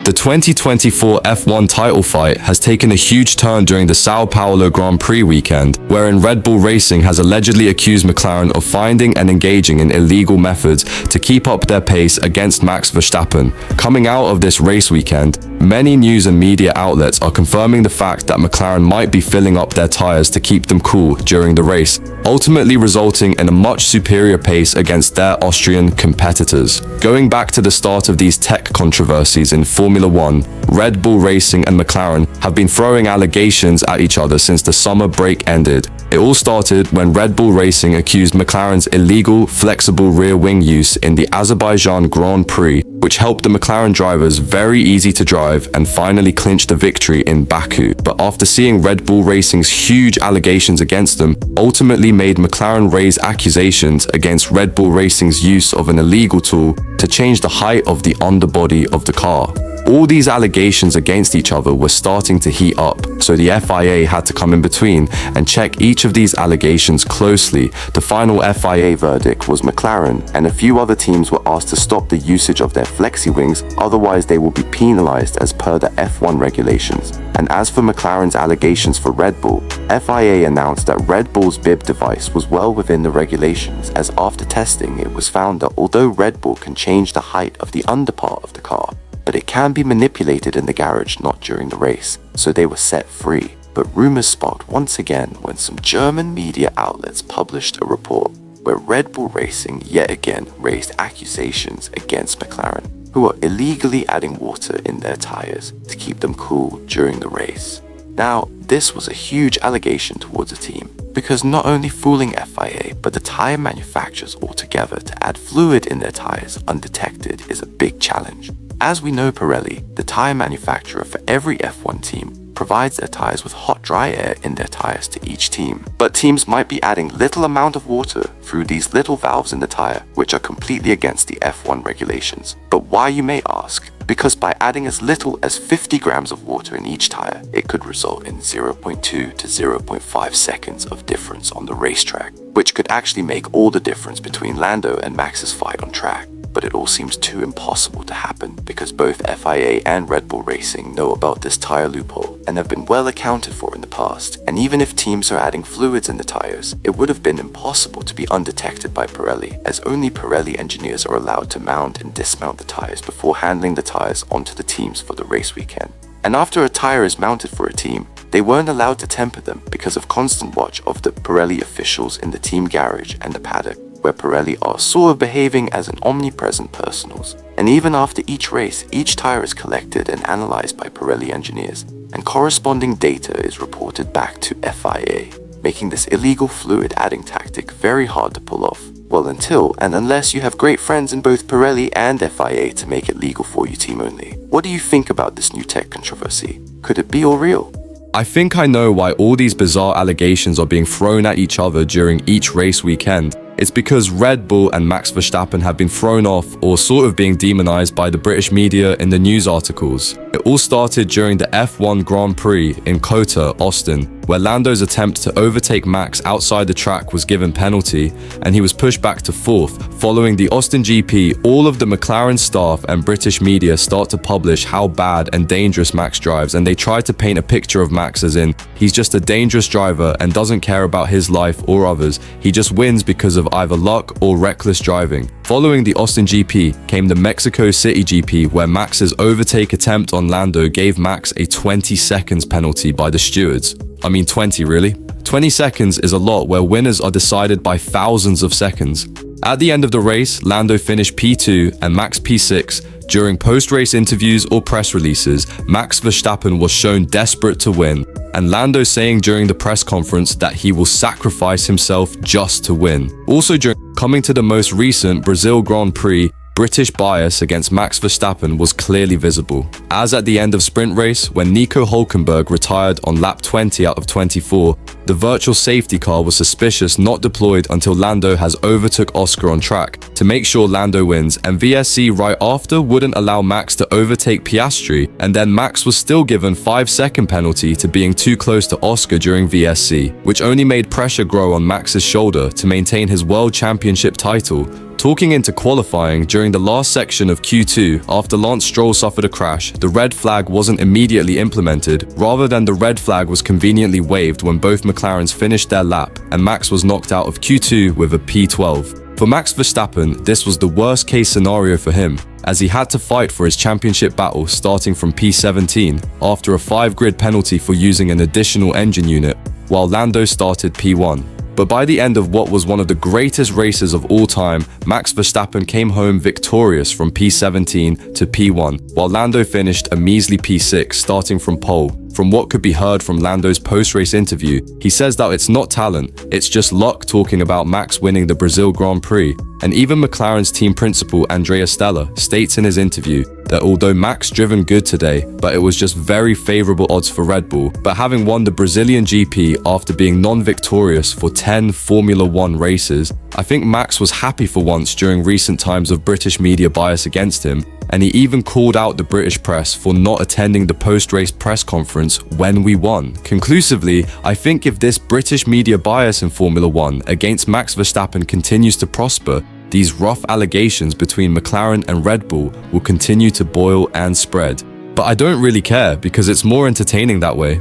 The 2024 F1 title fight has taken a huge turn during the Sao Paulo Grand Prix weekend, wherein Red Bull Racing has allegedly accused McLaren of finding and engaging in illegal methods to keep up their pace against Max Verstappen. Coming out of this race weekend, many news and media outlets are confirming the fact that McLaren might be filling up their tires to keep them cool during the race, ultimately resulting in a much superior pace against their Austrian competitors. Going back to the start of these tech controversies in Formula One, Red Bull Racing and McLaren have been throwing allegations at each other since the summer break ended. It all started when Red Bull Racing accused McLaren's illegal, flexible rear wing use in the Azerbaijan Grand Prix, which helped the McLaren drivers very easy to drive and finally clinched the victory in Baku. But after seeing Red Bull Racing's huge allegations against them, ultimately made McLaren raise accusations against Red Bull Racing's use of an illegal tool to change the height of the underbody of the car. All these allegations against each other were starting to heat up, so the FIA had to come in between and check each of these allegations closely. The final FIA verdict was McLaren, and a few other teams were asked to stop the usage of their flexi wings, otherwise they will be penalized as per the F1 regulations. And as for McLaren's allegations for Red Bull, FIA announced that Red Bull's bib device was well within the regulations, as after testing it was found that although Red Bull can change the height of the underpart of the car, but it can be manipulated in the garage, not during the race, so they were set free. But rumors sparked once again when some German media outlets published a report where Red Bull Racing yet again raised accusations against McLaren, who are illegally adding water in their tires to keep them cool during the race. Now, this was a huge allegation towards the team, because not only fooling FIA, but the tire manufacturers altogether to add fluid in their tires undetected is a big challenge. As we know, Pirelli, the tire manufacturer for every F1 team, provides their tires with hot dry air in their tires to each team. But teams might be adding little amount of water through these little valves in the tire, which are completely against the F1 regulations. But why, you may ask? Because by adding as little as 50 grams of water in each tire, it could result in 0.2 to 0.5 seconds of difference on the racetrack, which could actually make all the difference between Lando and Max's fight on track. But it all seems too impossible to happen because both FIA and Red Bull Racing know about this tire loophole and have been well accounted for in the past. And even if teams are adding fluids in the tires, it would have been impossible to be undetected by Pirelli, as only Pirelli engineers are allowed to mount and dismount the tires before handling the tires onto the teams for the race weekend. And after a tire is mounted for a team, they weren't allowed to temper them because of constant watch of the Pirelli officials in the team garage and the paddock, where Pirelli are sort of behaving as an omnipresent personals. And even after each race, each tire is collected and analyzed by Pirelli engineers, and corresponding data is reported back to FIA, making this illegal fluid adding tactic very hard to pull off. Well, until and unless you have great friends in both Pirelli and FIA to make it legal for you, team only. What do you think about this new tech controversy? Could it be all real? I think I know why all these bizarre allegations are being thrown at each other during each race weekend. It's because Red Bull and Max Verstappen have been thrown off or sort of being demonized by the British media in the news articles. It all started during the F1 Grand Prix in COTA, Austin, where Lando's attempt to overtake Max outside the track was given penalty and he was pushed back to fourth. Following the Austin GP, all of the McLaren staff and British media start to publish how bad and dangerous Max drives, and they try to paint a picture of Max as in he's just a dangerous driver and doesn't care about his life or others. He just wins because of either luck or reckless driving. Following the Austin GP came the Mexico City GP, where Max's overtake attempt on Lando gave Max a 20 seconds penalty by the stewards. I mean 20 really? 20 seconds is a lot where winners are decided by thousands of seconds. At the end of the race, Lando finished P2 and Max P6. During post-race interviews or press releases, Max Verstappen was shown desperate to win, and Lando saying during the press conference that he will sacrifice himself just to win. Also, coming to the most recent Brazil Grand Prix, British bias against Max Verstappen was clearly visible, as at the end of sprint race when Nico Hülkenberg retired on lap 20 out of 24, the virtual safety car was suspicious not deployed until Lando has overtook Oscar on track to make sure Lando wins, and VSC right after wouldn't allow Max to overtake Piastri, and then Max was still given 5-second penalty to being too close to Oscar during VSC, which only made pressure grow on Max's shoulder to maintain his World Championship title. Talking into qualifying, during the last section of Q2, after Lance Stroll suffered a crash, the red flag wasn't immediately implemented. Rather than the red flag was conveniently waved when both McLarens finished their lap, and Max was knocked out of Q2 with a P12. For Max Verstappen, this was the worst case scenario for him, as he had to fight for his championship battle starting from P17 after a 5-grid penalty for using an additional engine unit, while Lando started P1. But by the end of what was one of the greatest races of all time, Max Verstappen came home victorious from P17 to P1, while Lando finished a measly P6 starting from pole. From what could be heard from Lando's post-race interview, he says that it's not talent, it's just luck, talking about Max winning the Brazil Grand Prix. And even McLaren's team principal Andrea Stella states in his interview that although Max driven good today, but it was just very favourable odds for Red Bull. But having won the Brazilian GP after being non-victorious for 10 Formula 1 races, I think Max was happy for once during recent times of British media bias against him, and he even called out the British press for not attending the post-race press conference when we won. Conclusively, I think if this British media bias in Formula 1 against Max Verstappen continues to prosper, these rough allegations between McLaren and Red Bull will continue to boil and spread. But I don't really care because it's more entertaining that way.